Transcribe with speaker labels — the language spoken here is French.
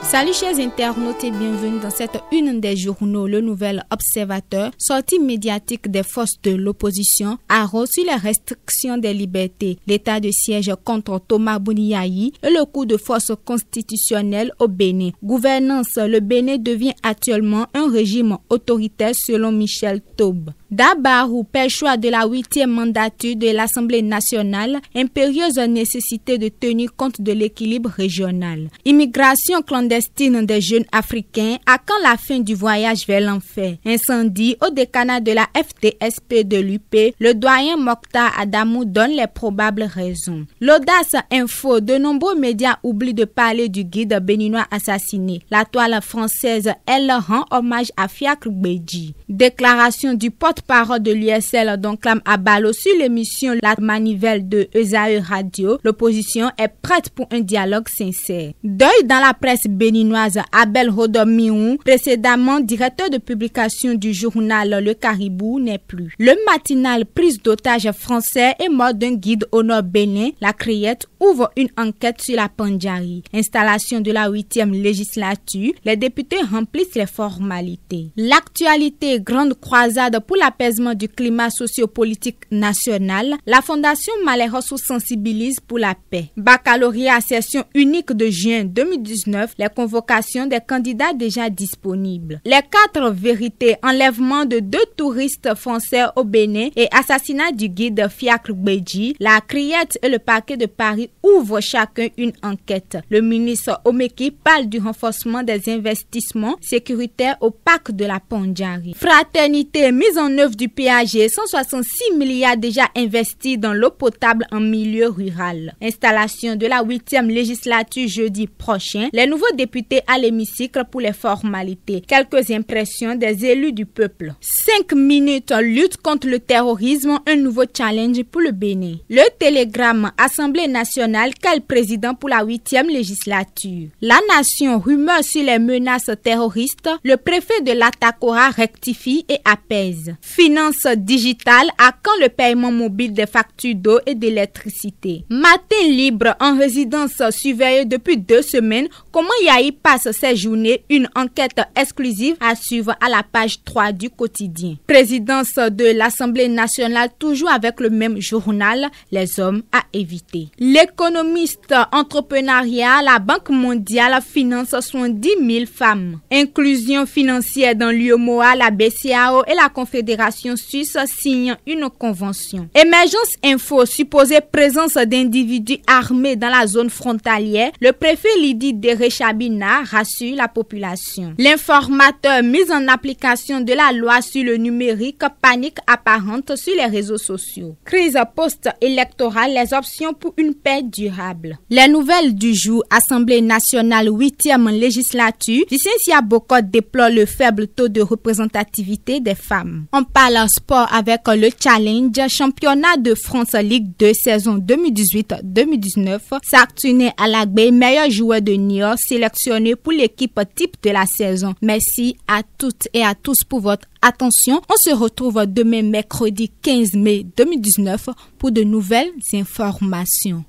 Speaker 1: Salut chers internautes et bienvenue dans cette une des journaux, le Nouvel Observateur, sortie médiatique des forces de l'opposition, a reçu les restrictions des libertés, l'état de siège contre Thomas Boniayi et le coup de force constitutionnel au Bénin. Gouvernance, le Bénin devient actuellement un régime autoritaire selon Michel Taube. Dabarou, père choix de la 8e mandature de l'Assemblée nationale, impérieuse nécessité de tenir compte de l'équilibre régional. Immigration clandestine des jeunes africains, à quand la fin du voyage vers l'enfer? Incendie au décanat de la FTSP de l'UP, le doyen Mokhtar Adamou donne les probables raisons. L'audace info, de nombreux médias oublient de parler du guide béninois assassiné. La toile française, elle rend hommage à Fiacre Béji. Déclaration du porte-parole de l'USL dont clame Abalo sur l'émission La Manivelle de Esaü Radio. L'opposition est prête pour un dialogue sincère. Deuil dans la presse béninoise, Abel Rodomiou, précédemment directeur de publication du journal Le Caribou, n'est plus. Le matinal prise d'otages français est mort d'un guide au nord Bénin. La Criette ouvre une enquête sur la Pandjari. Installation de la 8e législature, les députés remplissent les formalités. L'actualité, grande croisade pour l'apaisement du climat sociopolitique national. La Fondation Maleroso sensibilise pour la paix. Baccalauréat à session unique de juin 2019, les convocations des candidats déjà disponibles. Les 4 vérités, enlèvement de 2 touristes français au Bénin et assassinat du guide Fiacre Béji, la Criette et le parquet de Paris ouvrent chacun une enquête. Le ministre Omeki parle du renforcement des investissements sécuritaires au parc de la Pandjari. Fraternité, mise en œuvre du PAG, 166 milliards déjà investis dans l'eau potable en milieu rural. Installation de la 8e législature jeudi prochain. Les nouveaux députés à l'hémicycle pour les formalités. Quelques impressions des élus du peuple. 5 minutes, lutte contre le terrorisme, un nouveau challenge pour le Bénin. Le Télégramme, Assemblée nationale, quel président pour la 8e législature? La Nation, rumeur sur les menaces terroristes. Le préfet de l'Atakora rectifie et apaise. Finance digitale, à quand le paiement mobile des factures d'eau et d'électricité? Matin libre en résidence surveillée depuis 2 semaines. Comment Yahi passe ses journées? Une enquête exclusive à suivre à la page 3 du quotidien. Présidence de l'Assemblée nationale, toujours avec le même journal, les hommes à éviter. L'économiste, entrepreneuriat, la Banque mondiale finance 70 000 femmes. Inclusion financière dans l'UEMOA, la BCAO et la Confédération suisse signent une convention. Émergence info, supposée présence d'individus armés dans la zone frontalière. Le préfet Lydie Derechabina rassure la population. L'informateur, mise en application de la loi sur le numérique, panique apparente sur les réseaux sociaux. Crise post-électorale, les options pour une paix durable. Les nouvelles du jour, Assemblée nationale 8e législature, Vicentia Bokot déplore le faible taux de représentativité des femmes. On parle sport avec le challenge championnat de France Ligue 2 saison 2018-2019. Sartuné Alagbe, meilleur joueur de Niort, sélectionné pour l'équipe type de la saison. Merci à toutes et à tous pour votre attention. On se retrouve demain mercredi 15 mai 2019 pour de nouvelles informations.